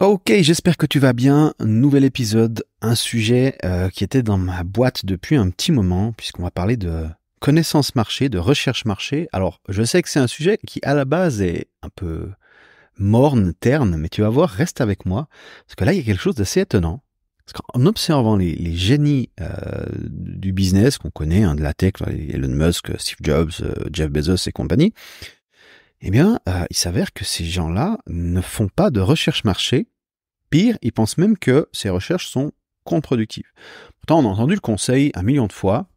Ok, j'espère que tu vas bien. Nouvel épisode, un sujet qui était dans ma boîte depuis un petit moment, puisqu'on va parler de connaissance marché, de recherche marché. Alors, je sais que c'est un sujet qui, à la base, est un peu morne, terne, mais tu vas voir, reste avec moi, parce que là, il y a quelque chose d'assez étonnant. Parce qu'en observant les génies du business qu'on connaît, de la tech, Elon Musk, Steve Jobs, Jeff Bezos et compagnie, eh bien, il s'avère que ces gens-là ne font pas de recherche marché. Pire, ils pensent même que ces recherches sont contre-productives. Pourtant, on a entendu le conseil 1 million de fois,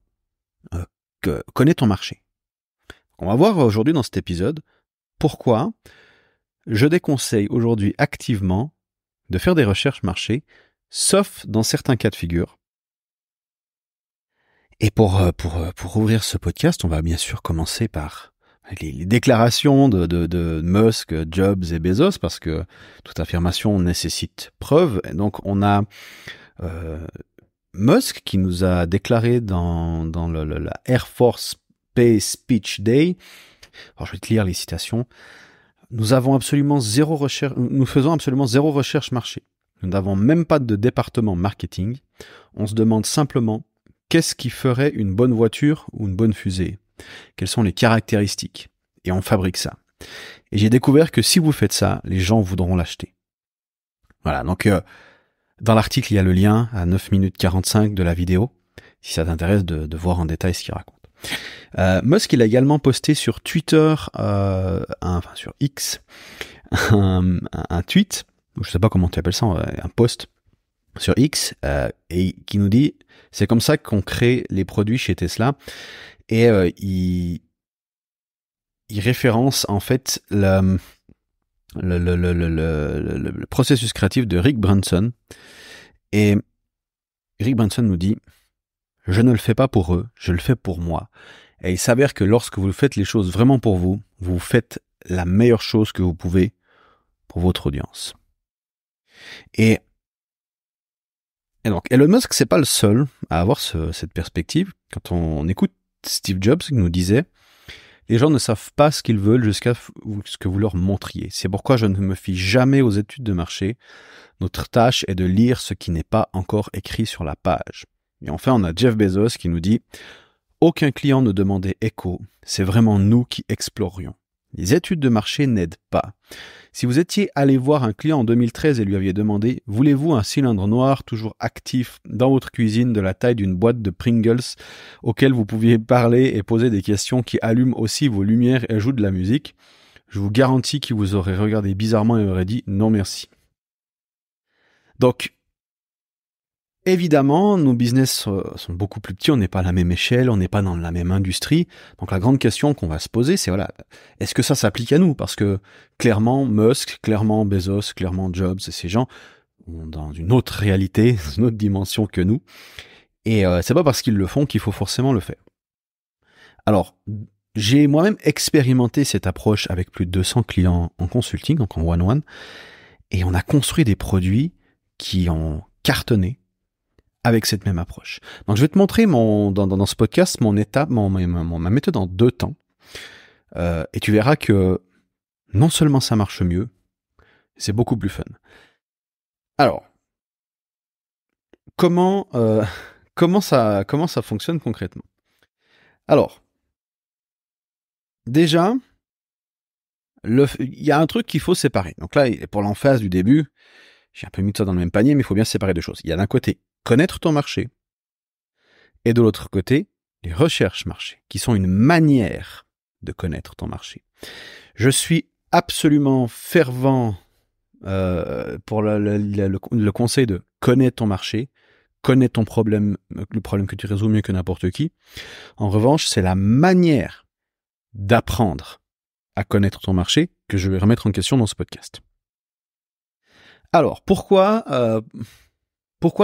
que connais ton marché. On va voir aujourd'hui dans cet épisode pourquoi je déconseille aujourd'hui activement de faire des recherches marché, sauf dans certains cas de figure. Et pour ouvrir ce podcast, on va bien sûr commencer par les déclarations de Musk, Jobs et Bezos, parce que toute affirmation nécessite preuve. Et donc on a Musk qui nous a déclaré dans la Air Force Base Speech Day, alors je vais te lire les citations, nous faisons absolument zéro recherche marché. Nous n'avons même pas de département marketing. On se demande simplement qu'est-ce qui ferait une bonne voiture ou une bonne fusée? Quelles sont les caractéristiques? Et on fabrique ça. Et j'ai découvert que si vous faites ça, les gens voudront l'acheter. Voilà, donc dans l'article, il y a le lien à 9 minutes 45 de la vidéo, si ça t'intéresse de voir en détail ce qu'il raconte. Musk, il a également posté sur Twitter, sur X, un tweet, je sais pas comment tu appelles ça, un post sur X, et qui nous dit, c'est comme ça qu'on crée les produits chez Tesla, et il référence en fait le processus créatif de Rick Brunson. Et Rick Brunson nous dit « Je ne le fais pas pour eux, je le fais pour moi. » Et il s'avère que lorsque vous faites les choses vraiment pour vous, vous faites la meilleure chose que vous pouvez pour votre audience. Et donc, Elon Musk, c'est pas le seul à avoir cette perspective. Quand on écoute Steve Jobs qui nous disait « Les gens ne savent pas ce qu'ils veulent jusqu'à ce que vous leur montriez. C'est pourquoi je ne me fie jamais aux études de marché. Notre tâche est de lire ce qui n'est pas encore écrit sur la page. » Et enfin, on a Jeff Bezos qui nous dit « Aucun client ne demandait écho, c'est vraiment nous qui explorions. Les études de marché n'aident pas. Si vous étiez allé voir un client en 2013 et lui aviez demandé « Voulez-vous un cylindre noir toujours actif dans votre cuisine de la taille d'une boîte de Pringles auquel vous pouviez parler et poser des questions qui allument aussi vos lumières et jouent de la musique ?» Je vous garantis qu'il vous aurait regardé bizarrement et aurait dit « Non merci ». Donc, évidemment, nos business sont beaucoup plus petits, on n'est pas à la même échelle, on n'est pas dans la même industrie. Donc la grande question qu'on va se poser, c'est voilà, est-ce que ça s'applique à nous? Parce que clairement, Musk, clairement Bezos, clairement Jobs, ces gens sont dans une autre réalité, une autre dimension que nous. Et c'est pas parce qu'ils le font qu'il faut forcément le faire. Alors, j'ai moi-même expérimenté cette approche avec plus de 200 clients en consulting, donc en one-one, et on a construit des produits qui ont cartonné avec cette même approche. Donc je vais te montrer dans ce podcast ma méthode en 2 temps. Et tu verras que non seulement ça marche mieux, c'est beaucoup plus fun. Alors, comment ça fonctionne concrètement? Alors, déjà, il y a un truc qu'il faut séparer. Donc là, pour l'emphase du début, j'ai un peu mis ça dans le même panier, mais il faut bien séparer 2 choses. Il y a d'un côté connaître ton marché, et de l'autre côté, les recherches marché, qui sont une manière de connaître ton marché. Je suis absolument fervent pour le conseil de connaître ton marché, connaître ton problème, le problème que tu résous mieux que n'importe qui. En revanche, c'est la manière d'apprendre à connaître ton marché que je vais remettre en question dans ce podcast. Alors, pourquoi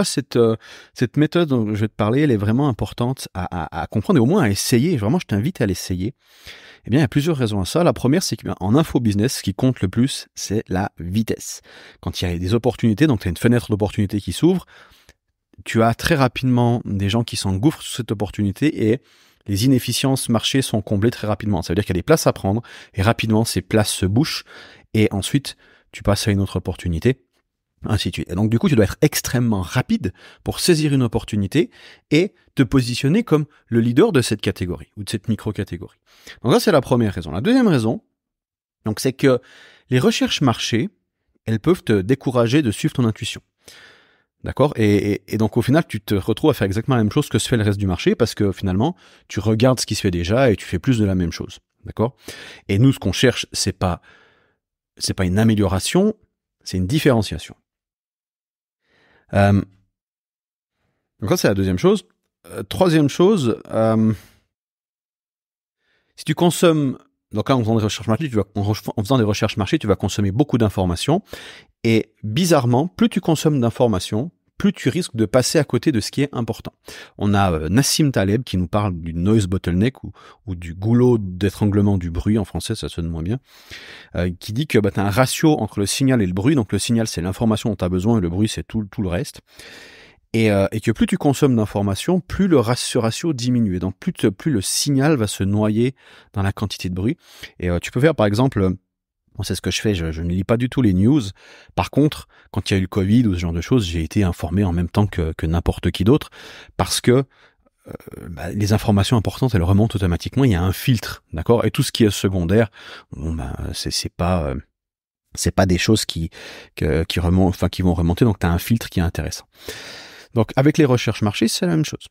cette méthode dont je vais te parler, elle est vraiment importante à comprendre et au moins à essayer. Vraiment, je t'invite à l'essayer. Eh bien, il y a plusieurs raisons à ça. La première, c'est qu'en infobusiness, ce qui compte le plus, c'est la vitesse. Quand il y a des opportunités, donc tu as une fenêtre d'opportunité qui s'ouvre, tu as très rapidement des gens qui s'engouffrent sur cette opportunité et les inefficiences marché sont comblées très rapidement. Ça veut dire qu'il y a des places à prendre et rapidement, ces places se bouchent et ensuite, tu passes à une autre opportunité. ainsi de suite. Et donc du coup, tu dois être extrêmement rapide pour saisir une opportunité et te positionner comme le leader de cette catégorie ou de cette micro-catégorie. Donc ça, c'est la première raison. La deuxième raison, donc, c'est que les recherches marché, elles peuvent te décourager de suivre ton intuition. D'accord ? Et donc au final, tu te retrouves à faire exactement la même chose que se fait le reste du marché parce que finalement, tu regardes ce qui se fait déjà et tu fais plus de la même chose. D'accord ? Et nous, ce qu'on cherche, c'est pas une amélioration, c'est une différenciation. Donc ça, c'est la deuxième chose. Troisième chose, si tu consommes, donc là, en faisant des recherches marché, tu vas consommer beaucoup d'informations. Et bizarrement, plus tu consommes d'informations, plus tu risques de passer à côté de ce qui est important. On a Nassim Taleb qui nous parle du noise bottleneck ou du goulot d'étranglement du bruit, en français ça sonne moins bien, qui dit que tu as un ratio entre le signal et le bruit. Donc le signal, c'est l'information dont tu as besoin et le bruit, c'est tout le reste. Et que plus tu consommes d'informations, plus ce ratio diminue. Et donc plus le signal va se noyer dans la quantité de bruit. Et tu peux faire par exemple, c'est ce que je fais, je ne lis pas du tout les news. Par contre, quand il y a eu le Covid ou ce genre de choses, j'ai été informé en même temps que n'importe qui d'autre, parce que les informations importantes, elles remontent automatiquement. Il y a un filtre, d'accord. Et tout ce qui est secondaire, c'est pas des choses qui remontent, enfin qui vont remonter. Donc tu as un filtre qui est intéressant. Donc avec les recherches marché, c'est la même chose.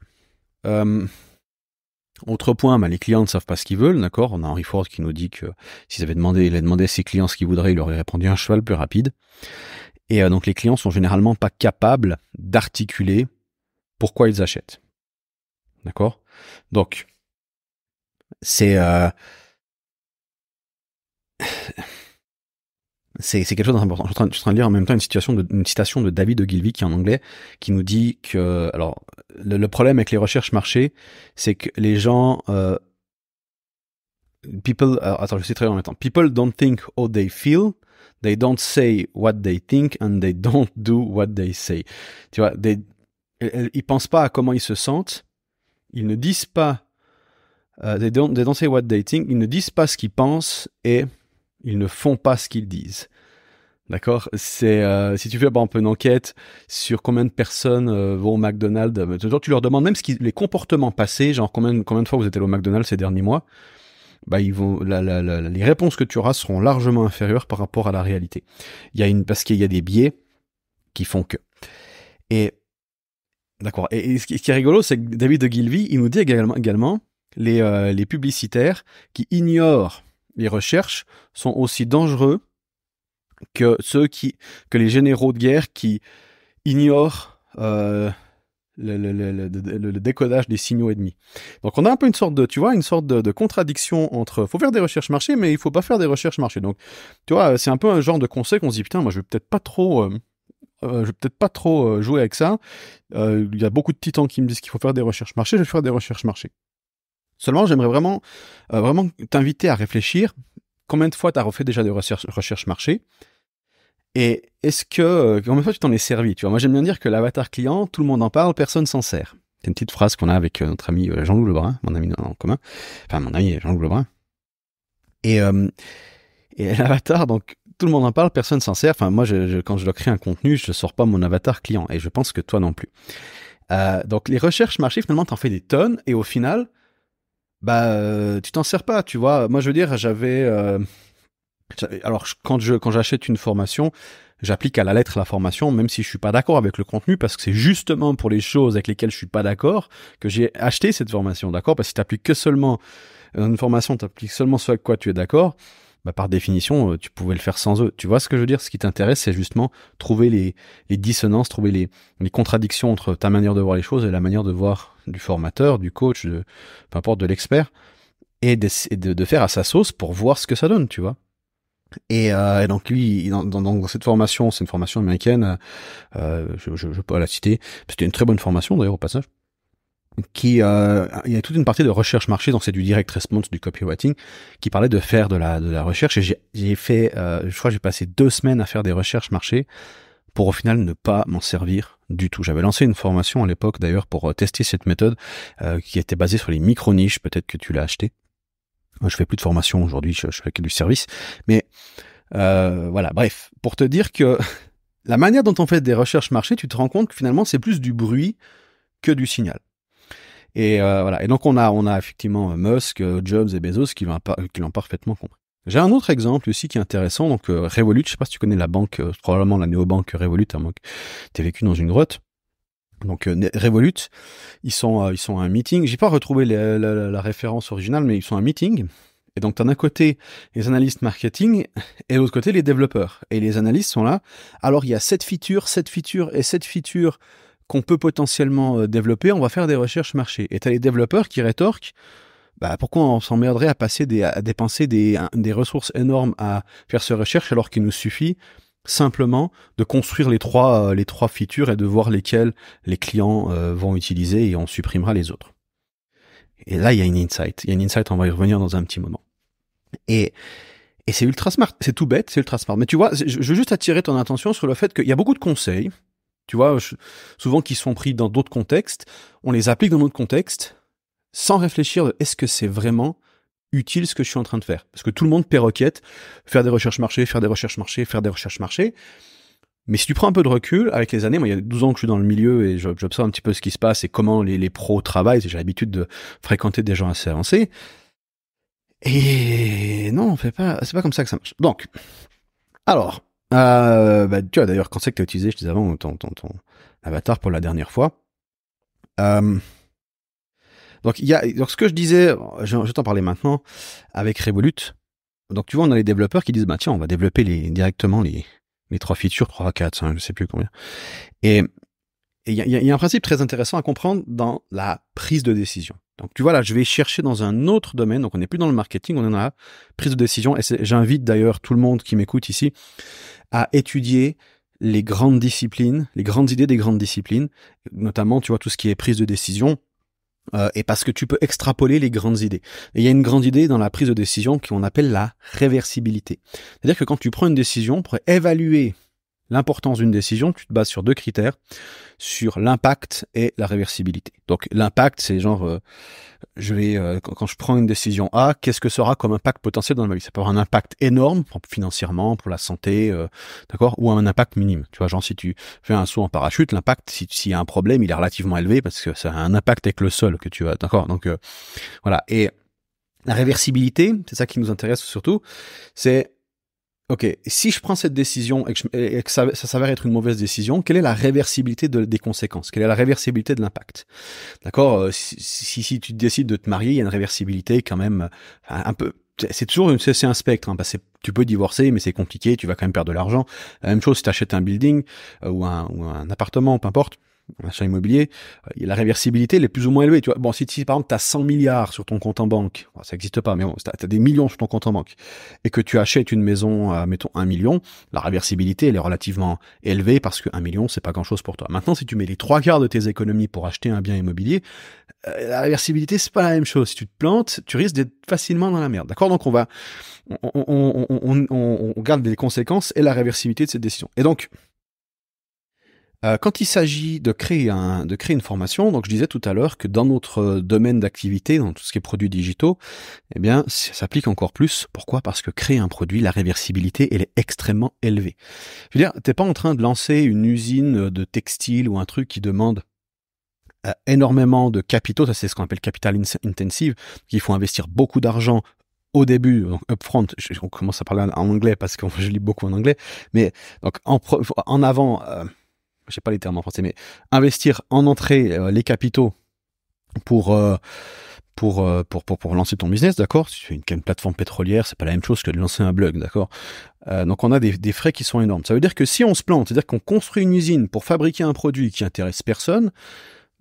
Autre point, les clients ne savent pas ce qu'ils veulent, d'accord. On a Henry Ford qui nous dit que s'il avait demandé à ses clients ce qu'ils voudraient, il leur aurait répondu un cheval plus rapide. Et donc les clients sont généralement pas capables d'articuler pourquoi ils achètent, d'accord. Donc c'est quelque chose d'important. Je suis en train de lire en même temps une citation de David Ogilvy qui est en anglais, qui nous dit que, alors, le problème avec les recherches marché, c'est que les gens, attends, je sais très bien en même temps. People don't think how they feel, they don't say what they think, and they don't do what they say. Tu vois, ils pensent pas à comment ils se sentent, ils ne disent pas, they don't say what they think, ils ne disent pas ce qu'ils pensent et ils ne font pas ce qu'ils disent. D'accord, c'est si tu fais par exemple une enquête sur combien de personnes vont au McDonald's, tu leur demandes même les comportements passés, genre combien de fois vous êtes allé au McDonald's ces derniers mois, ils vont les réponses que tu auras seront largement inférieures par rapport à la réalité. Parce qu'il y a des biais qui font que. Et d'accord. Et ce qui est rigolo, c'est que David Ogilvy, il nous dit également les publicitaires qui ignorent les recherches sont aussi dangereux que les généraux de guerre qui ignorent le décodage des signaux ennemis. Donc on a un peu une sorte de contradiction entre faut faire des recherches marché, mais il faut pas faire des recherches marché. Donc tu vois, c'est un peu un genre de conseil qu'on se dit putain, moi je vais peut-être pas trop jouer avec ça. Il y a beaucoup de titans qui me disent qu'il faut faire des recherches marché, je vais faire des recherches marché. Seulement, j'aimerais vraiment t'inviter à réfléchir. Combien de fois tu as refait déjà des recherches marché? Et est-ce que, combien de fois tu t'en es servi? Tu vois, moi j'aime bien dire que l'avatar client, tout le monde en parle, personne s'en sert. C'est une petite phrase qu'on a avec notre ami Jean-Loup Lebrun, mon ami en commun. Enfin, mon ami Jean-Loup Lebrun. Et l'avatar, donc, tout le monde en parle, personne s'en sert. Enfin, moi, quand je dois créer un contenu, je sors pas mon avatar client. Et je pense que toi non plus. Donc, les recherches marché, finalement, t'en fais des tonnes. Et au final, tu t'en sers pas, tu vois. Moi, je veux dire, alors, quand j'achète une formation, j'applique à la lettre la formation, même si je suis pas d'accord avec le contenu, parce que c'est justement pour les choses avec lesquelles je suis pas d'accord que j'ai acheté cette formation, d'accord? Parce que si t'appliques que seulement une formation, t'appliques seulement ce avec quoi tu es d'accord, par définition, tu pouvais le faire sans eux. Tu vois ce que je veux dire? Ce qui t'intéresse, c'est justement trouver les dissonances, trouver les contradictions entre ta manière de voir les choses et la manière de voir du formateur, du coach, peu importe, de l'expert, et de faire à sa sauce pour voir ce que ça donne, tu vois. Et donc lui, dans cette formation, c'est une formation américaine, je peux la citer, c'était une très bonne formation d'ailleurs au passage, il y a toute une partie de recherche marché, donc c'est du direct response, du copywriting, qui parlait de faire de la recherche, et j'ai fait, je crois que j'ai passé 2 semaines à faire des recherches marché pour au final ne pas m'en servir du tout. J'avais lancé une formation à l'époque d'ailleurs pour tester cette méthode qui était basée sur les micro-niches, peut-être que tu l'as acheté. Je fais plus de formation aujourd'hui, je fais que du service. Mais voilà, bref, pour te dire que la manière dont on fait des recherches marché, tu te rends compte que finalement, c'est plus du bruit que du signal. Et voilà. Et donc, on a effectivement Musk, Jobs et Bezos qui l'ont parfaitement compris. J'ai un autre exemple aussi qui est intéressant. Donc, Revolut, je sais pas si tu connais la banque, probablement la néobanque Revolut, à moins que tu aies vécu dans une grotte. Donc, Revolut, ils sont à un meeting. J'ai pas retrouvé la référence originale, mais ils sont à un meeting. Et donc, tu as d'un côté les analystes marketing et de l'autre côté les développeurs. Et les analystes sont là. Alors, il y a cette feature et cette feature qu'on peut potentiellement développer. On va faire des recherches marché. Et tu as les développeurs qui rétorquent, bah, pourquoi on s'emmerderait à dépenser des ressources énormes à faire ces recherches alors qu'il nous suffit simplement de construire les trois features et de voir lesquelles les clients vont utiliser et on supprimera les autres. Et là, il y a une insight. On va y revenir dans un petit moment. Et c'est ultra smart. C'est tout bête, c'est ultra smart. Mais tu vois, je veux juste attirer ton attention sur le fait qu'il y a beaucoup de conseils, tu vois, souvent qui sont pris dans d'autres contextes. On les applique dans notre contexte sans réfléchir de est-ce que c'est vraiment utile ce que je suis en train de faire. Parce que tout le monde perroquette, faire des recherches marché. Mais si tu prends un peu de recul, avec les années, moi il y a 12 ans que je suis dans le milieu et j'observe un petit peu ce qui se passe et comment les pros travaillent, j'ai l'habitude de fréquenter des gens assez avancés. Et non, c'est pas comme ça que ça marche. Donc, alors, tu vois d'ailleurs, quand c'est que tu as utilisé, je disais avant, ton avatar pour la dernière fois. Donc ce que je disais, je vais t'en parler maintenant, avec Revolut. Donc tu vois, on a les développeurs qui disent, bah tiens, on va développer directement les 3 features, 3, 4, 5, je sais plus combien. Et il y a un principe très intéressant à comprendre dans la prise de décision. Donc tu vois là, je vais chercher dans un autre domaine, donc on n'est plus dans le marketing, on est dans la prise de décision, et j'invite d'ailleurs tout le monde qui m'écoute ici à étudier les grandes disciplines, les grandes idées des grandes disciplines, notamment tu vois tout ce qui est prise de décision, et parce que tu peux extrapoler les grandes idées. Et il y a une grande idée dans la prise de décision qu'on appelle la réversibilité. C'est-à-dire que quand tu prends une décision, pour évaluer l'importance d'une décision, tu te bases sur 2 critères, sur l'impact et la réversibilité. Donc l'impact, c'est genre, quand je prends une décision A, qu'est-ce que sera comme impact potentiel dans ma vie? Ça peut avoir un impact énorme, financièrement, pour la santé, d'accord, ou un impact minime. Tu vois, genre si tu fais un saut en parachute, l'impact, s'il y a un problème, il est relativement élevé parce que ça a un impact avec le sol que tu as, d'accord. Donc voilà. Et la réversibilité, c'est ça qui nous intéresse surtout, c'est ok, si je prends cette décision et que ça s'avère être une mauvaise décision, quelle est la réversibilité des conséquences? Quelle est la réversibilité de l'impact? D'accord, si tu décides de te marier, il y a une réversibilité quand même un peu. C'est un spectre, hein, parce que tu peux divorcer, mais c'est compliqué, tu vas quand même perdre de l'argent. La même chose si tu achètes un building ou un appartement, peu importe. Un achat immobilier, la réversibilité elle est plus ou moins élevée. Tu vois, bon, si par exemple tu as 100 milliards sur ton compte en banque, bon, ça n'existe pas, mais bon, tu as des millions sur ton compte en banque, et que tu achètes une maison à, mettons, 1 million, la réversibilité elle est relativement élevée parce que 1 million c'est pas grand chose pour toi. Maintenant, si tu mets les 3/4 de tes économies pour acheter un bien immobilier, la réversibilité c'est pas la même chose. Si tu te plantes, tu risques d'être facilement dans la merde. D'accord? Donc on regarde les conséquences et la réversibilité de cette décision. Et donc, quand il s'agit de créer une formation, donc je disais tout à l'heure que dans notre domaine d'activité, dans tout ce qui est produits digitaux, eh bien, ça s'applique encore plus. Pourquoi? Parce que créer un produit, la réversibilité, elle est extrêmement élevée. Je veux dire, t'es pas en train de lancer une usine de textile ou un truc qui demande énormément de capitaux, ça c'est ce qu'on appelle capital intensive, qu'il faut investir beaucoup d'argent au début, donc upfront, on commence à parler en anglais parce que je lis beaucoup en anglais, mais donc en avant, je sais pas les termes en français, mais investir en entrée les capitaux pour lancer ton business, d'accord? Si tu fais une plateforme pétrolière, c'est pas la même chose que de lancer un blog, d'accord? Donc on a des frais qui sont énormes. Ça veut dire que si on se plante, c'est-à-dire qu'on construit une usine pour fabriquer un produit qui intéresse personne,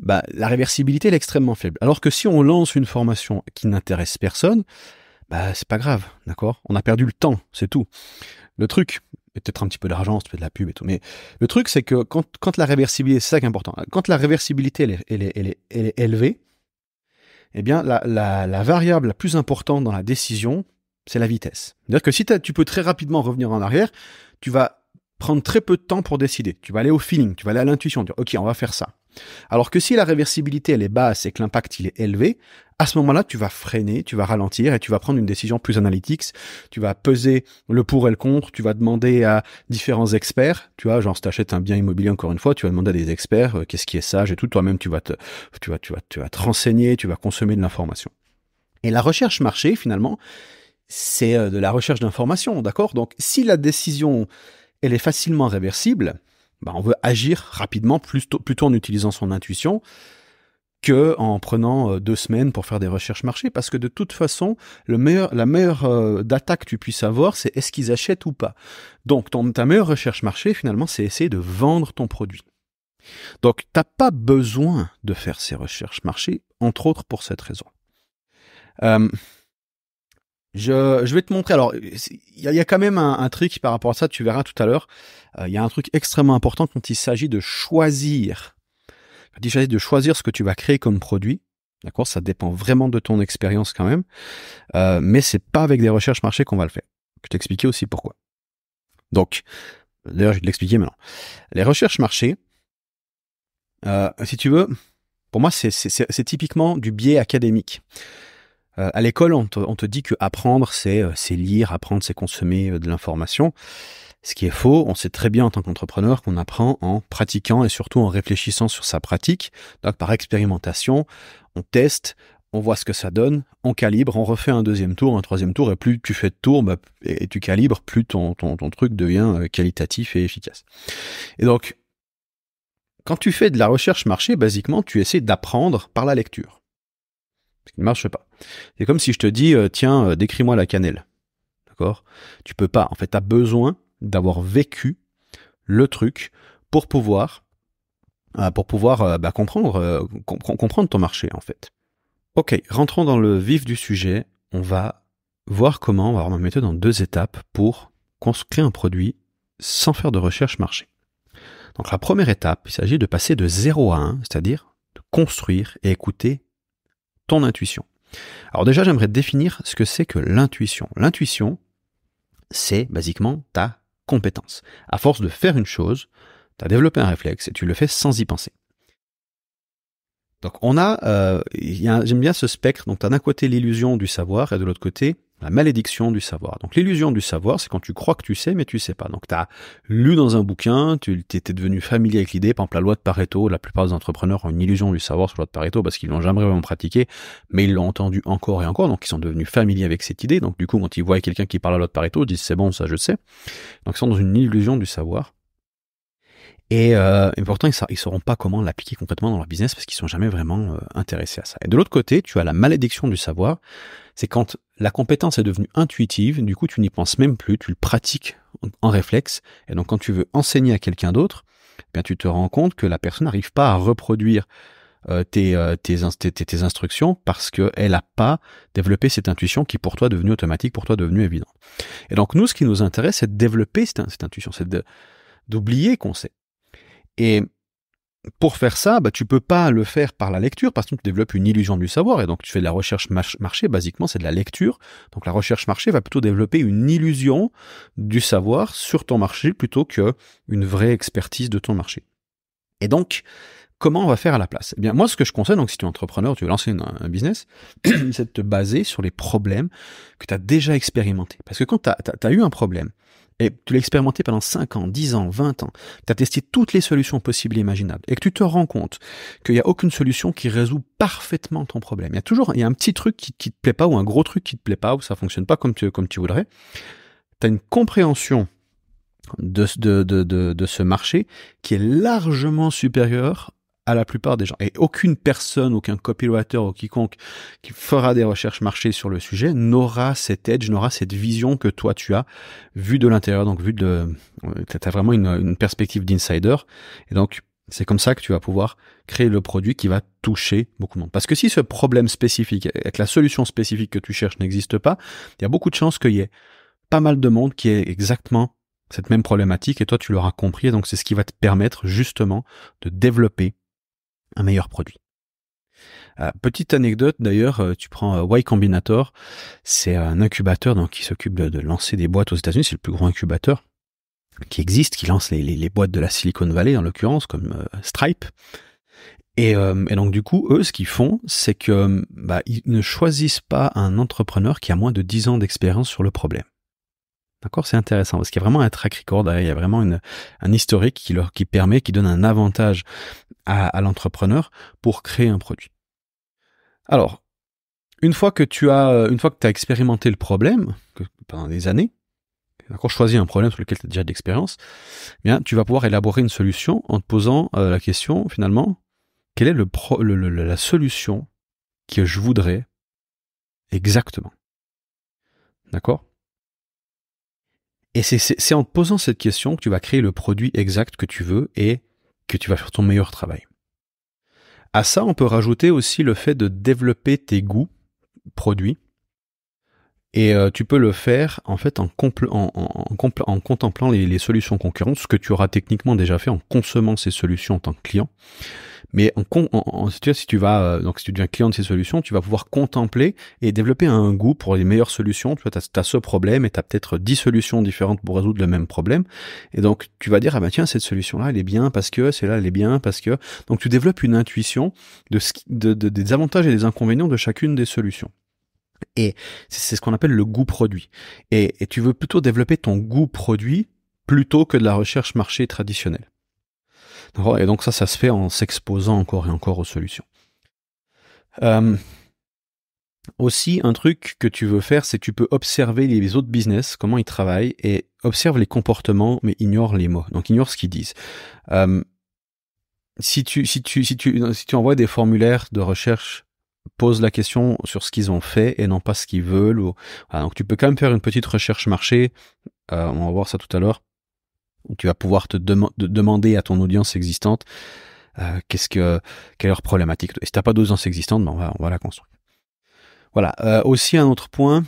bah la réversibilité elle est extrêmement faible. Alors que si on lance une formation qui n'intéresse personne, bah c'est pas grave, d'accord? On a perdu le temps, c'est tout. Le truc, peut-être un petit peu d'argent, si tu fais de la pub et tout, mais le truc c'est que quand la réversibilité, c'est ça qui est important, quand la réversibilité elle est élevée, eh bien la variable la plus importante dans la décision, c'est la vitesse. C'est-à-dire que si tu peux très rapidement revenir en arrière, tu vas prendre très peu de temps pour décider. Tu vas aller au feeling, tu vas aller à l'intuition, dire ok, on va faire ça. Alors que si la réversibilité elle est basse et que l'impact il est élevé, à ce moment-là, tu vas freiner, tu vas ralentir et tu vas prendre une décision plus analytique. Tu vas peser le pour et le contre. Tu vas demander à différents experts. Tu vois, genre si tu achètes un bien immobilier encore une fois, tu vas demander à des experts qu'est-ce qui est sage et tout. Toi-même, tu vas te renseigner, tu vas consommer de l'information. Et la recherche marché, finalement, c'est de la recherche d'information, d'accord? Donc, si la décision elle est facilement réversible, bah, on veut agir rapidement, plutôt en utilisant son intuition que en prenant 2 semaines pour faire des recherches marché, parce que de toute façon, la meilleure data que tu puisses avoir, c'est est-ce qu'ils achètent ou pas. Donc, ta meilleure recherche marché, finalement, c'est essayer de vendre ton produit. Donc, t'as pas besoin de faire ces recherches marché, entre autres pour cette raison. Je vais te montrer. Alors, il y a quand même un truc par rapport à ça, tu verras tout à l'heure. Il y a un truc extrêmement important quand il s'agit de choisir. Quand il s'agit de choisir ce que tu vas créer comme produit, d'accord, ça dépend vraiment de ton expérience quand même, mais c'est pas avec des recherches marché qu'on va le faire. Je vais t'expliquer aussi pourquoi. Donc, d'ailleurs, je vais te l'expliquer maintenant. Les recherches marché, si tu veux, pour moi, c'est typiquement du biais académique. À l'école, on te dit que apprendre, c'est lire, apprendre, c'est consommer de l'information. Ce qui est faux, on sait très bien en tant qu'entrepreneur qu'on apprend en pratiquant et surtout en réfléchissant sur sa pratique. Donc par expérimentation, on teste, on voit ce que ça donne, on calibre, on refait un deuxième tour, un troisième tour, et plus tu fais de tours et tu calibres, plus ton truc devient qualitatif et efficace. Et donc, quand tu fais de la recherche marché, basiquement, tu essaies d'apprendre par la lecture. Ce qui ne marche pas. C'est comme si je te dis, tiens, décris-moi la cannelle. D'accord ? Tu peux pas. En fait, tu as besoin d'avoir vécu le truc pour pouvoir comprendre ton marché, en fait. Ok, rentrons dans le vif du sujet. On va voir comment on va avoir ma méthode en 2 étapes pour construire un produit sans faire de recherche marché. Donc la première étape, il s'agit de passer de 0 à 1, c'est-à-dire de construire et écouter ton intuition. Alors déjà, j'aimerais définir ce que c'est que l'intuition. L'intuition, c'est basiquement ta compétence. À force de faire une chose, tu as développé un réflexe et tu le fais sans y penser. Donc j'aime bien ce spectre. Donc tu as d'un côté l'illusion du savoir et de l'autre côté la malédiction du savoir. Donc l'illusion du savoir, c'est quand tu crois que tu sais, mais tu sais pas. Donc tu as lu dans un bouquin, tu étais devenu familier avec l'idée, par exemple la loi de Pareto, la plupart des entrepreneurs ont une illusion du savoir sur la loi de Pareto parce qu'ils l'ont jamais vraiment pratiqué, mais ils l'ont entendu encore et encore, donc ils sont devenus familiers avec cette idée. Donc du coup, quand ils voient quelqu'un qui parle à la loi de Pareto, ils disent c'est bon, ça je sais. Donc ils sont dans une illusion du savoir. Et pourtant, ils sauront pas comment l'appliquer concrètement dans leur business parce qu'ils sont jamais vraiment intéressés à ça. Et de l'autre côté, tu as la malédiction du savoir. C'est quand la compétence est devenue intuitive, du coup, tu n'y penses même plus, tu le pratiques en réflexe. Et donc, quand tu veux enseigner à quelqu'un d'autre, eh bien, tu te rends compte que la personne n'arrive pas à reproduire tes instructions parce qu'elle n'a pas développé cette intuition qui pour toi est devenue automatique, pour toi est devenue évidente. Et donc, nous, ce qui nous intéresse, c'est de développer cette intuition, c'est d'oublier qu'on sait. Et pour faire ça, tu peux pas le faire par la lecture parce que tu développes une illusion du savoir et donc tu fais de la recherche marché, basiquement c'est de la lecture. Donc la recherche marché va plutôt développer une illusion du savoir sur ton marché plutôt que une vraie expertise de ton marché. Et donc, comment on va faire à la place ? Eh bien, moi, ce que je conseille, donc si tu es entrepreneur, tu veux lancer un business, c'est de te baser sur les problèmes que tu as déjà expérimentés. Parce que quand tu as eu un problème, et tu l'as expérimenté pendant 5 ans, 10 ans, 20 ans, tu as testé toutes les solutions possibles et imaginables, et que tu te rends compte qu'il n'y a aucune solution qui résout parfaitement ton problème. Il y a un petit truc qui te plaît pas, ou un gros truc qui te plaît pas, ou ça fonctionne pas comme tu voudrais. Tu as une compréhension de ce marché qui est largement supérieure à la plupart des gens. Et aucune personne, aucun copywriter ou quiconque qui fera des recherches marché sur le sujet n'aura cet edge, n'aura cette vision que toi tu as vue de l'intérieur. Donc tu as vraiment une perspective d'insider. Et donc c'est comme ça que tu vas pouvoir créer le produit qui va toucher beaucoup de monde. Parce que si ce problème spécifique, avec la solution spécifique que tu cherches n'existe pas, il y a beaucoup de chances qu'il y ait pas mal de monde qui ait exactement cette même problématique et toi tu l'auras compris. Et donc c'est ce qui va te permettre justement de développer un meilleur produit. Petite anecdote d'ailleurs, tu prends Y Combinator, c'est un incubateur donc, qui s'occupe de lancer des boîtes aux États-Unis, c'est le plus gros incubateur qui existe, qui lance les boîtes de la Silicon Valley en l'occurrence, comme Stripe. Et donc du coup, eux, ce qu'ils font, c'est que ils ne choisissent pas un entrepreneur qui a moins de 10 ans d'expérience sur le problème. D'accord, c'est intéressant parce qu'il y a vraiment un track record derrière, il y a vraiment un historique qui donne un avantage à l'entrepreneur pour créer un produit. Alors, une fois que tu as expérimenté le problème pendant des années, d'accord, choisi un problème sur lequel tu as déjà de l'expérience, eh bien, tu vas pouvoir élaborer une solution en te posant la question finalement, quelle est la solution que je voudrais exactement. D'accord? Et c'est en te posant cette question que tu vas créer le produit exact que tu veux et que tu vas faire ton meilleur travail. À ça, on peut rajouter aussi le fait de développer tes goûts produits. Et tu peux le faire en fait en contemplant les solutions concurrentes, ce que tu auras techniquement déjà fait en consommant ces solutions en tant que client. Mais si tu deviens client de ces solutions, tu vas pouvoir contempler et développer un goût pour les meilleures solutions. Tu vois, t'as ce problème et tu as peut-être 10 solutions différentes pour résoudre le même problème. Et donc, tu vas dire, ah bah tiens, cette solution-là, elle est bien parce que, celle-là, elle est bien parce que... Donc, tu développes une intuition des avantages et des inconvénients de chacune des solutions. Et c'est ce qu'on appelle le goût produit. Et tu veux plutôt développer ton goût produit plutôt que de la recherche marché traditionnelle. Et donc ça se fait en s'exposant encore et encore aux solutions. Aussi, un truc que tu veux faire, c'est que tu peux observer les autres business, comment ils travaillent, et observe les comportements, mais ignore les mots. Donc ignore ce qu'ils disent. Si tu envoies des formulaires de recherche, pose la question sur ce qu'ils ont fait et non pas ce qu'ils veulent. Voilà, donc tu peux quand même faire une petite recherche marché. On va voir ça tout à l'heure. Tu vas pouvoir demander à ton audience existante quelle est leur problématique. Et si t'as pas d'audience existante, on va la construire. Voilà. Aussi un autre point.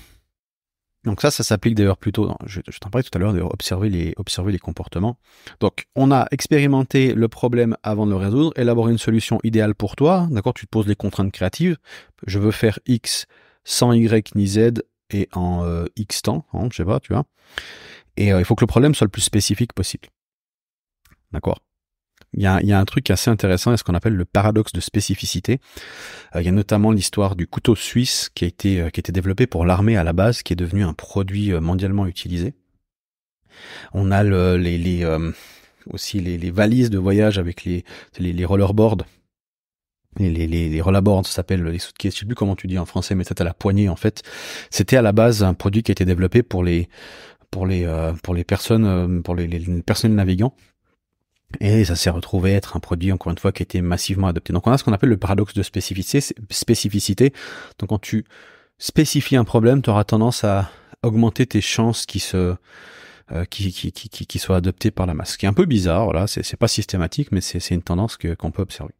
Donc ça s'applique d'ailleurs plutôt. Je t'en parlais tout à l'heure, observer les comportements. Donc on a expérimenté le problème avant de le résoudre, élaborer une solution idéale pour toi. D'accord, tu te poses les contraintes créatives. Je veux faire X sans Y ni Z et en X temps. Je sais pas, tu vois. Et il faut que le problème soit le plus spécifique possible. D'accord. Il y a un truc assez intéressant, ce qu'on appelle le paradoxe de spécificité. Il y a notamment l'histoire du couteau suisse qui a été développé pour l'armée à la base, qui est devenu un produit mondialement utilisé. On a aussi les valises de voyage avec les rollerboards. Les rollerboards, ça s'appelle les suitcases, je sais plus comment tu dis en français, mais c'est à la poignée en fait. C'était à la base un produit qui a été développé pour les personnes, pour les personnels navigants. Et ça s'est retrouvé être un produit, encore une fois, qui a été massivement adopté. Donc on a ce qu'on appelle le paradoxe de spécificité. Donc quand tu spécifies un problème, tu auras tendance à augmenter tes chances qui soient adoptées par la masse. Ce qui est un peu bizarre, voilà, c'est pas systématique, mais c'est une tendance qu'on peut observer.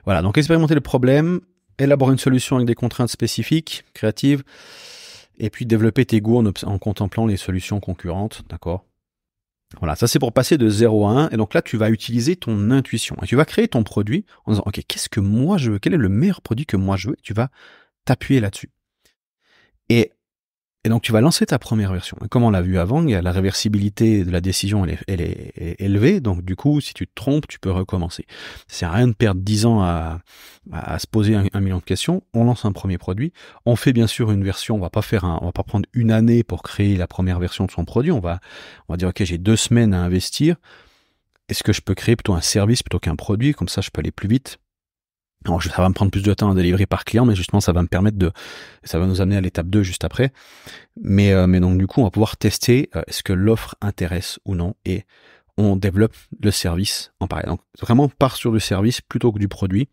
Voilà, donc expérimenter le problème, élaborer une solution avec des contraintes spécifiques, créatives, et puis développer tes goûts en contemplant les solutions concurrentes, d'accord ? Voilà, ça c'est pour passer de 0 à 1, et donc là tu vas utiliser ton intuition, et tu vas créer ton produit en disant, ok, qu'est-ce que moi je veux, quel est le meilleur produit que moi je veux, et tu vas t'appuyer là-dessus. Et donc tu vas lancer ta première version. Et comme on l'a vu avant, il y a la réversibilité de la décision, elle est élevée, donc du coup, si tu te trompes, tu peux recommencer. Ça sert à rien de perdre 10 ans à se poser un million de questions. On lance un premier produit. On fait bien sûr une version, on va pas prendre une année pour créer la première version de son produit. On va dire, ok, j'ai 2 semaines à investir. Est-ce que je peux créer plutôt un service plutôt qu'un produit? Comme ça, je peux aller plus vite. Alors, ça va me prendre plus de temps à délivrer par client, mais justement, ça va nous amener à l'étape 2 juste après. Mais donc, du coup, on va pouvoir tester est-ce que l'offre intéresse ou non, et on développe le service en parallèle. Donc, vraiment, part sur du service plutôt que du produit.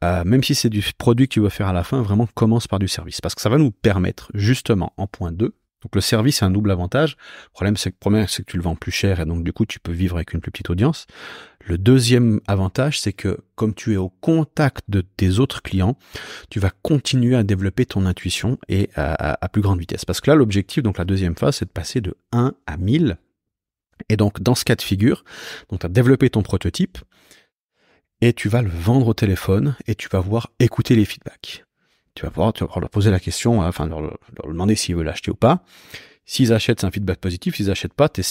Même si c'est du produit que tu veux faire à la fin, vraiment commence par du service. Parce que ça va nous permettre, justement, en point 2, donc le service c'est un double avantage. Le problème c'est que tu le vends plus cher et donc du coup tu peux vivre avec une plus petite audience. Le deuxième avantage c'est que comme tu es au contact de tes autres clients, tu vas continuer à développer ton intuition et à plus grande vitesse. Parce que là l'objectif, donc la deuxième phase, c'est de passer de 1 à 1000. Et donc dans ce cas de figure, donc tu as développé ton prototype et tu vas le vendre au téléphone et tu vas pouvoir écouter les feedbacks. Tu vas pouvoir leur poser la question, enfin leur demander s'ils veulent acheter ou pas. S'ils achètent, c'est un feedback positif. S'ils achètent pas, tu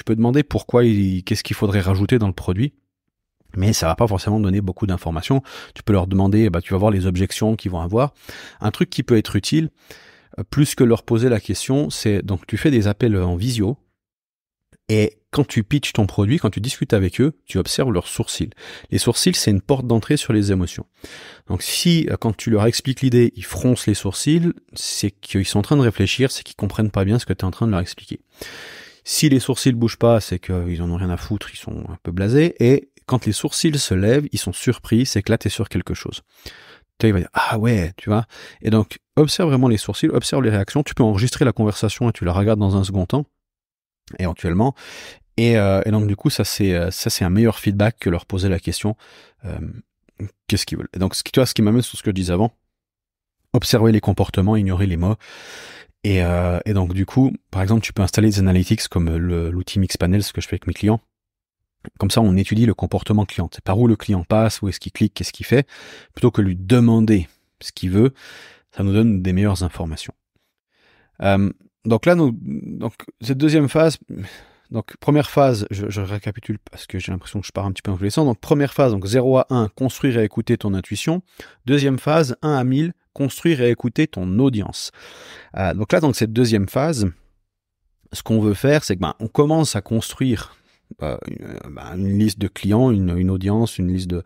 peux demander pourquoi, qu'est-ce qu'il faudrait rajouter dans le produit Mais ça va pas forcément donner beaucoup d'informations. Tu peux leur demander, tu vas voir les objections qu'ils vont avoir. Un truc qui peut être utile, plus que leur poser la question, c'est donc tu fais des appels en visio. Et quand tu pitches ton produit, quand tu discutes avec eux, tu observes leurs sourcils. Les sourcils, c'est une porte d'entrée sur les émotions. Donc si, quand tu leur expliques l'idée, ils froncent les sourcils, c'est qu'ils sont en train de réfléchir, c'est qu'ils comprennent pas bien ce que tu es en train de leur expliquer. Si les sourcils bougent pas, c'est qu'ils en ont rien à foutre, ils sont un peu blasés. Et quand les sourcils se lèvent, ils sont surpris, c'est que là, t'es sur quelque chose. Tu vas dire, ah ouais, tu vois. Et donc, observe vraiment les sourcils, observe les réactions. Tu peux enregistrer la conversation et tu la regardes dans un second temps, éventuellement. Et donc du coup, ça c'est un meilleur feedback que leur poser la question qu'est-ce qu'ils veulent. Et donc tu vois, ce qui m'amène sur ce que je disais avant, observer les comportements, ignorer les mots. Et donc du coup, par exemple, tu peux installer des analytics comme l'outil Mixpanel, ce que je fais avec mes clients. Comme ça, on étudie le comportement client. C'est par où le client passe, où est-ce qu'il clique, qu'est-ce qu'il fait, plutôt que lui demander ce qu'il veut. Ça nous donne des meilleures informations. Donc là, donc cette deuxième phase. Donc, première phase, je récapitule parce que j'ai l'impression que je pars un petit peu dans tous les sens. Donc, première phase, donc 0 à 1, construire et écouter ton intuition. Deuxième phase, 1 à 1000, construire et écouter ton audience. Donc là, dans cette deuxième phase, ce qu'on veut faire, c'est que on commence à construire une liste de clients, une audience, une liste de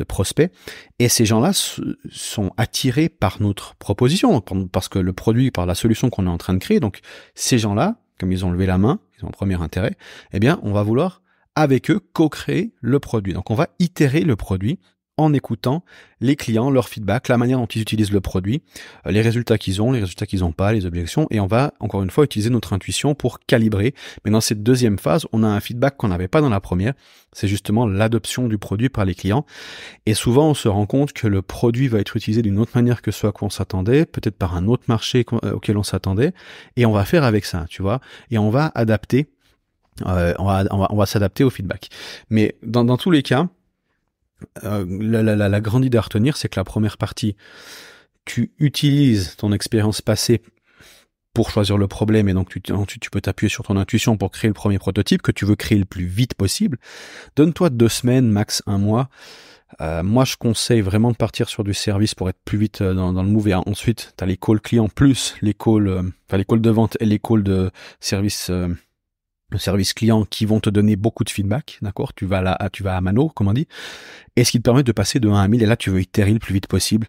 prospects. Et ces gens-là sont attirés par notre proposition, parce que le produit, par la solution qu'on est en train de créer. Donc, ces gens-là, comme ils ont levé la main, ils ont un premier intérêt, eh bien, on va vouloir, avec eux, co-créer le produit. Donc, on va itérer le produit en écoutant les clients, leur feedback, la manière dont ils utilisent le produit, les résultats qu'ils ont, les résultats qu'ils n'ont pas, les objections, et on va, encore une fois, utiliser notre intuition pour calibrer. Mais dans cette deuxième phase, on a un feedback qu'on n'avait pas dans la première, c'est justement l'adoption du produit par les clients. Et souvent, on se rend compte que le produit va être utilisé d'une autre manière que ce à quoi on s'attendait, peut-être par un autre marché auquel on s'attendait, et on va faire avec ça, tu vois, et on va adapter, on va s'adapter au feedback. Mais dans tous les cas, la grande idée à retenir, c'est que la première partie, tu utilises ton expérience passée pour choisir le problème, et donc ensuite tu peux t'appuyer sur ton intuition pour créer le premier prototype que tu veux créer le plus vite possible. Donne-toi 2 semaines, max 1 mois. Moi, je conseille vraiment de partir sur du service pour être plus vite dans le move. Et ensuite, tu as les calls clients plus les calls, les calls de vente et les calls de service. Le service client qui vont te donner beaucoup de feedback, d'accord? Tu vas à mano, comme on dit, et ce qui te permet de passer de 1 à 1000, et là, tu veux itérer le plus vite possible,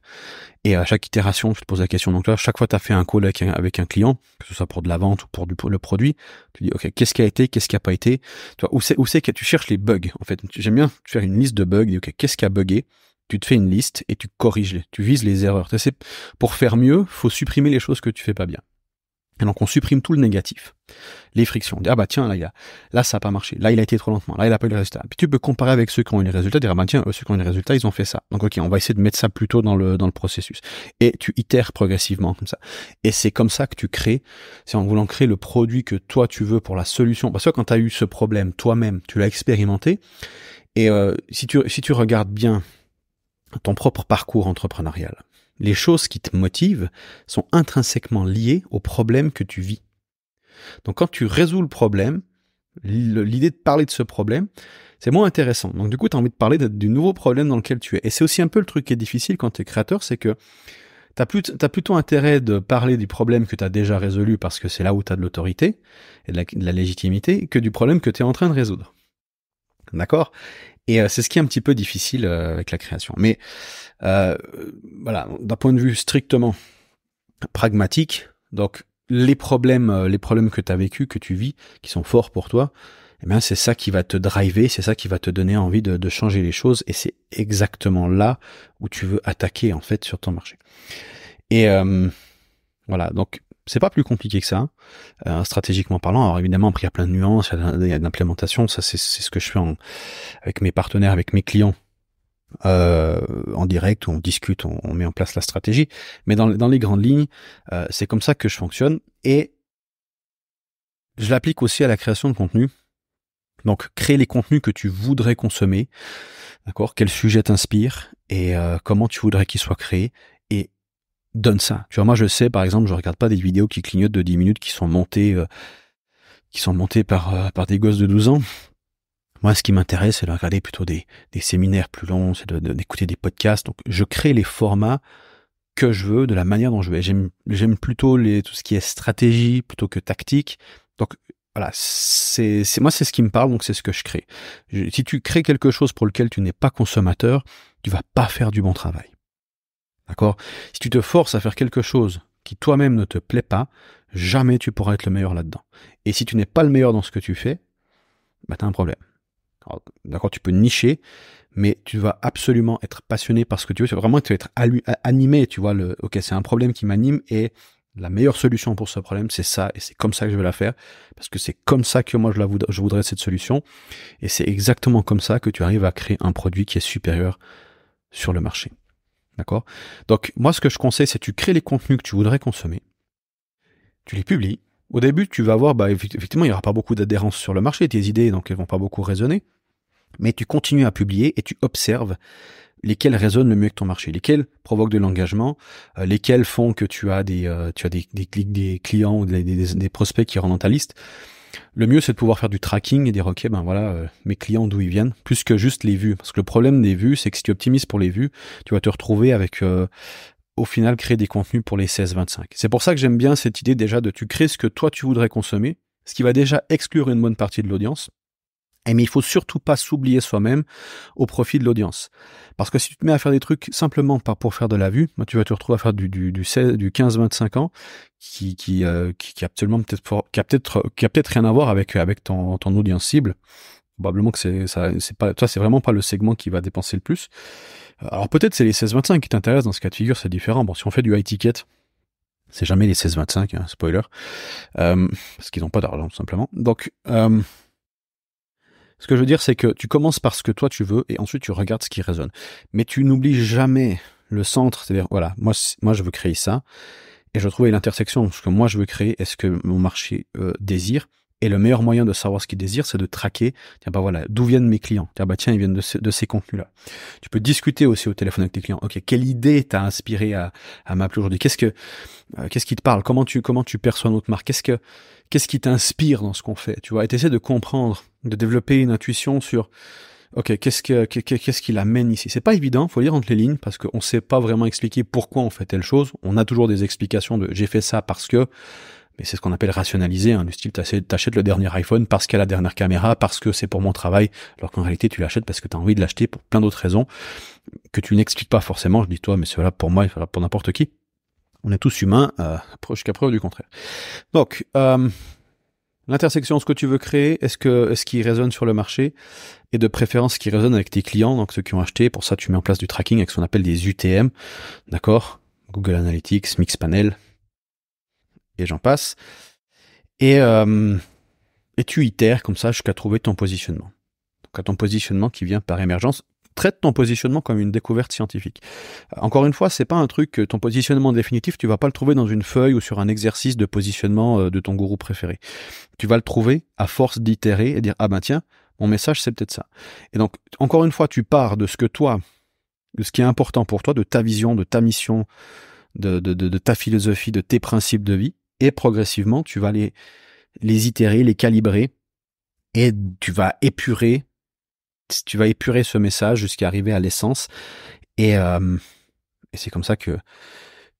et à chaque itération, tu te poses la question. Donc là, chaque fois que tu as fait un call avec un client, que ce soit pour de la vente ou pour le produit, tu dis, ok, qu'est-ce qui a été, qu'est-ce qui a pas été? Tu vois, où c'est que tu cherches les bugs, en fait. J'aime bien faire une liste de bugs, dis, ok, qu'est-ce qui a bugué? Tu te fais une liste, et tu corriges tu vises les erreurs. Pour faire mieux, faut supprimer les choses que tu fais pas bien. Et donc, on supprime tout le négatif. Les frictions. On dit, tiens, là, ça a pas marché. Là, il a été trop lentement. Là, il a pas eu le résultat. Puis tu peux comparer avec ceux qui ont eu les résultats, dire, tiens, ceux qui ont eu les résultats, ils ont fait ça. Donc, ok, on va essayer de mettre ça plus tôt dans le processus. Et tu itères progressivement, comme ça. Et c'est comme ça que tu crées, c'est en voulant créer le produit que toi, tu veux pour la solution. Parce que quand tu as eu ce problème, toi-même, tu l'as expérimenté. Et, si tu regardes bien ton propre parcours entrepreneurial, les choses qui te motivent sont intrinsèquement liées au problème que tu vis. Donc quand tu résous le problème, l'idée de parler de ce problème, c'est moins intéressant. Donc du coup, tu as envie de parler du nouveau problème dans lequel tu es. Et c'est aussi un peu le truc qui est difficile quand tu es créateur, c'est que t'as plutôt intérêt de parler du problème que tu as déjà résolu parce que c'est là où tu as de l'autorité et de la légitimité, que du problème que tu es en train de résoudre. D'accord ? Et c'est ce qui est un petit peu difficile avec la création. Mais voilà, d'un point de vue strictement pragmatique, donc les problèmes que tu as vécu, que tu vis, qui sont forts pour toi, eh bien c'est ça qui va te driver, c'est ça qui va te donner envie de changer les choses, et c'est exactement là où tu veux attaquer en fait sur ton marché. Et voilà, donc c'est pas plus compliqué que ça, stratégiquement parlant. Alors évidemment, après il y a plein de nuances, il y a de l'implémentation, ça c'est ce que je fais avec mes partenaires, avec mes clients, en direct, où on discute, on met en place la stratégie. Mais dans les grandes lignes, c'est comme ça que je fonctionne, et je l'applique aussi à la création de contenu. Donc créer les contenus que tu voudrais consommer, d'accord ? Quel sujet t'inspire et comment tu voudrais qu'ils soient créés, et donne ça. Tu vois, moi je sais, par exemple, je regarde pas des vidéos qui clignotent de 10 minutes qui sont montées par des gosses de 12 ans. Moi, ce qui m'intéresse, c'est de regarder plutôt des séminaires plus longs, c'est d'écouter des podcasts. Donc, je crée les formats que je veux, de la manière dont je veux. J'aime plutôt tout ce qui est stratégie plutôt que tactique. Donc, voilà, moi, c'est ce qui me parle, donc c'est ce que je crée. Si tu crées quelque chose pour lequel tu n'es pas consommateur, tu vas pas faire du bon travail. D'accord? Si tu te forces à faire quelque chose qui toi-même ne te plaît pas, jamais tu pourras être le meilleur là-dedans. Et si tu n'es pas le meilleur dans ce que tu fais, bah, t'as un problème. Alors, d'accord, tu peux nicher, mais tu vas absolument être passionné par ce que tu veux. Tu vas vraiment être animé, tu vois, ok, c'est un problème qui m'anime et la meilleure solution pour ce problème, c'est ça, et c'est comme ça que je vais la faire, parce que c'est comme ça que moi je voudrais cette solution, et c'est exactement comme ça que tu arrives à créer un produit qui est supérieur sur le marché. D'accord? Donc, moi, ce que je conseille, c'est que tu crées les contenus que tu voudrais consommer, tu les publies. Au début, tu vas voir, bah, effectivement, il n'y aura pas beaucoup d'adhérence sur le marché, tes idées, donc elles vont pas beaucoup résonner. Mais tu continues à publier et tu observes lesquels résonnent le mieux avec ton marché, lesquels provoquent de l'engagement, lesquels font que tu as des clients ou des prospects qui rentrent dans ta liste. Le mieux, c'est de pouvoir faire du tracking et dire, ok, ben voilà, mes clients d'où ils viennent, plus que juste les vues. Parce que le problème des vues, c'est que si tu optimises pour les vues, tu vas te retrouver avec, au final, créer des contenus pour les 16-25. C'est pour ça que j'aime bien cette idée déjà de tu crées ce que toi tu voudrais consommer, ce qui va déjà exclure une bonne partie de l'audience. Mais il faut surtout pas s'oublier soi-même au profit de l'audience. Parce que si tu te mets à faire des trucs simplement pour faire de la vue, bah, tu vas te retrouver à faire du 15-25 ans qui a peut-être rien à voir avec ton audience cible. Probablement que c'est vraiment pas le segment qui va dépenser le plus. Alors peut-être c'est les 16-25 qui t'intéressent, dans ce cas de figure, c'est différent. Bon, si on fait du high ticket, c'est jamais les 16-25, hein, spoiler. Parce qu'ils n'ont pas d'argent, tout simplement. Donc, ce que je veux dire, c'est que tu commences par ce que toi tu veux et ensuite tu regardes ce qui résonne. Mais tu n'oublies jamais le centre, c'est-à-dire, voilà, moi je veux créer ça et je veux trouver l'intersection de ce que moi je veux créer et ce que mon marché désire. Et le meilleur moyen de savoir ce qu'il désire, c'est de traquer, tiens, bah voilà, d'où viennent mes clients? Tiens, bah tiens, ils viennent de ces contenus-là. Tu peux discuter aussi au téléphone avec tes clients. Ok, quelle idée t'a inspiré à m'appeler aujourd'hui? Qu'est-ce qui te parle? Comment tu perçois notre marque? Qu'est-ce qui t'inspire dans ce qu'on fait? Tu vois, et t'essaies de comprendre, de développer une intuition sur, ok, qu'est-ce qui l'amène ici? C'est pas évident, faut lire entre les lignes, parce qu'on sait pas vraiment expliquer pourquoi on fait telle chose. On a toujours des explications de j'ai fait ça parce que, mais c'est ce qu'on appelle rationaliser, hein, du style t'achètes le dernier iPhone parce qu'il y a la dernière caméra, parce que c'est pour mon travail, alors qu'en réalité tu l'achètes parce que tu as envie de l'acheter pour plein d'autres raisons que tu n'expliques pas forcément. Je dis toi, mais c'est valable pour moi, il valable pour n'importe qui. On est tous humains, jusqu'à preuve du contraire. Donc, l'intersection, ce que tu veux créer, est-ce qu'il résonne sur le marché, et de préférence ce qui résonne avec tes clients, donc ceux qui ont acheté. Pour ça, tu mets en place du tracking avec ce qu'on appelle des UTM, d'accord? Google Analytics, Mixpanel, et j'en passe. Et tu itères comme ça jusqu'à trouver ton positionnement. Donc à ton positionnement qui vient par émergence. Traite ton positionnement comme une découverte scientifique. Encore une fois, c'est pas un truc, ton positionnement définitif, tu vas pas le trouver dans une feuille ou sur un exercice de positionnement de ton gourou préféré. Tu vas le trouver à force d'itérer et dire, ah ben tiens, mon message c'est peut-être ça. Et donc, encore une fois, tu pars de ce qui est important pour toi, de ta vision, de ta mission, de ta philosophie, de tes principes de vie, et progressivement, tu vas les itérer, les calibrer, et tu vas épurer ce message jusqu'à arriver à l'essence, et c'est comme ça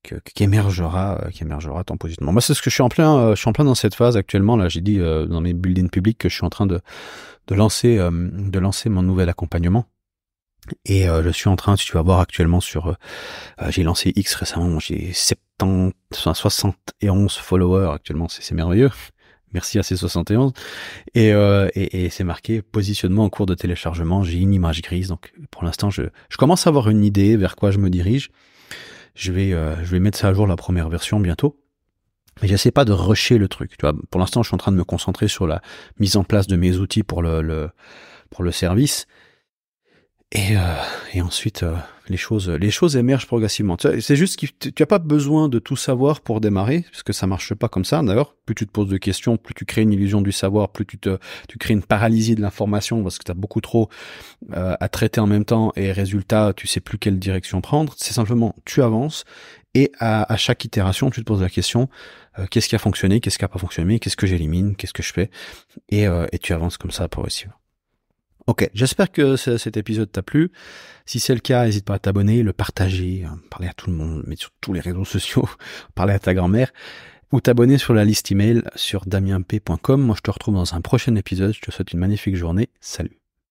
qu'émergera ton positionnement. Moi, c'est ce que je suis en plein dans cette phase actuellement. Là, j'ai dit dans mes buildings publics que je suis en train de lancer mon nouvel accompagnement. Et je suis en train, si tu vas voir actuellement j'ai lancé X récemment, j'ai 71 followers actuellement, c'est merveilleux. Merci à ces 71. Et c'est marqué positionnement en cours de téléchargement. J'ai une image grise, donc pour l'instant je commence à avoir une idée vers quoi je me dirige. Je vais mettre ça à jour, la première version, bientôt. Mais j'essaie pas de rusher le truc. Tu vois, pour l'instant, je suis en train de me concentrer sur la mise en place de mes outils pour le service. Et ensuite, les choses émergent progressivement. C'est juste que tu n'as pas besoin de tout savoir pour démarrer, parce que ça marche pas comme ça. D'ailleurs, plus tu te poses de questions, plus tu crées une illusion du savoir, plus tu crées une paralysie de l'information, parce que tu as beaucoup trop à traiter en même temps, et résultat, tu sais plus quelle direction prendre. C'est simplement, tu avances, et à chaque itération, tu te poses la question, qu'est-ce qui a fonctionné, qu'est-ce qui a pas fonctionné, qu'est-ce que j'élimine, qu'est-ce que je fais, et tu avances comme ça progressivement. Ok, j'espère que cet épisode t'a plu. Si c'est le cas, n'hésite pas à t'abonner, le partager, parler à tout le monde, mettre sur tous les réseaux sociaux, parler à ta grand-mère, ou t'abonner sur la liste email sur damienp.com. Moi, je te retrouve dans un prochain épisode. Je te souhaite une magnifique journée. Salut.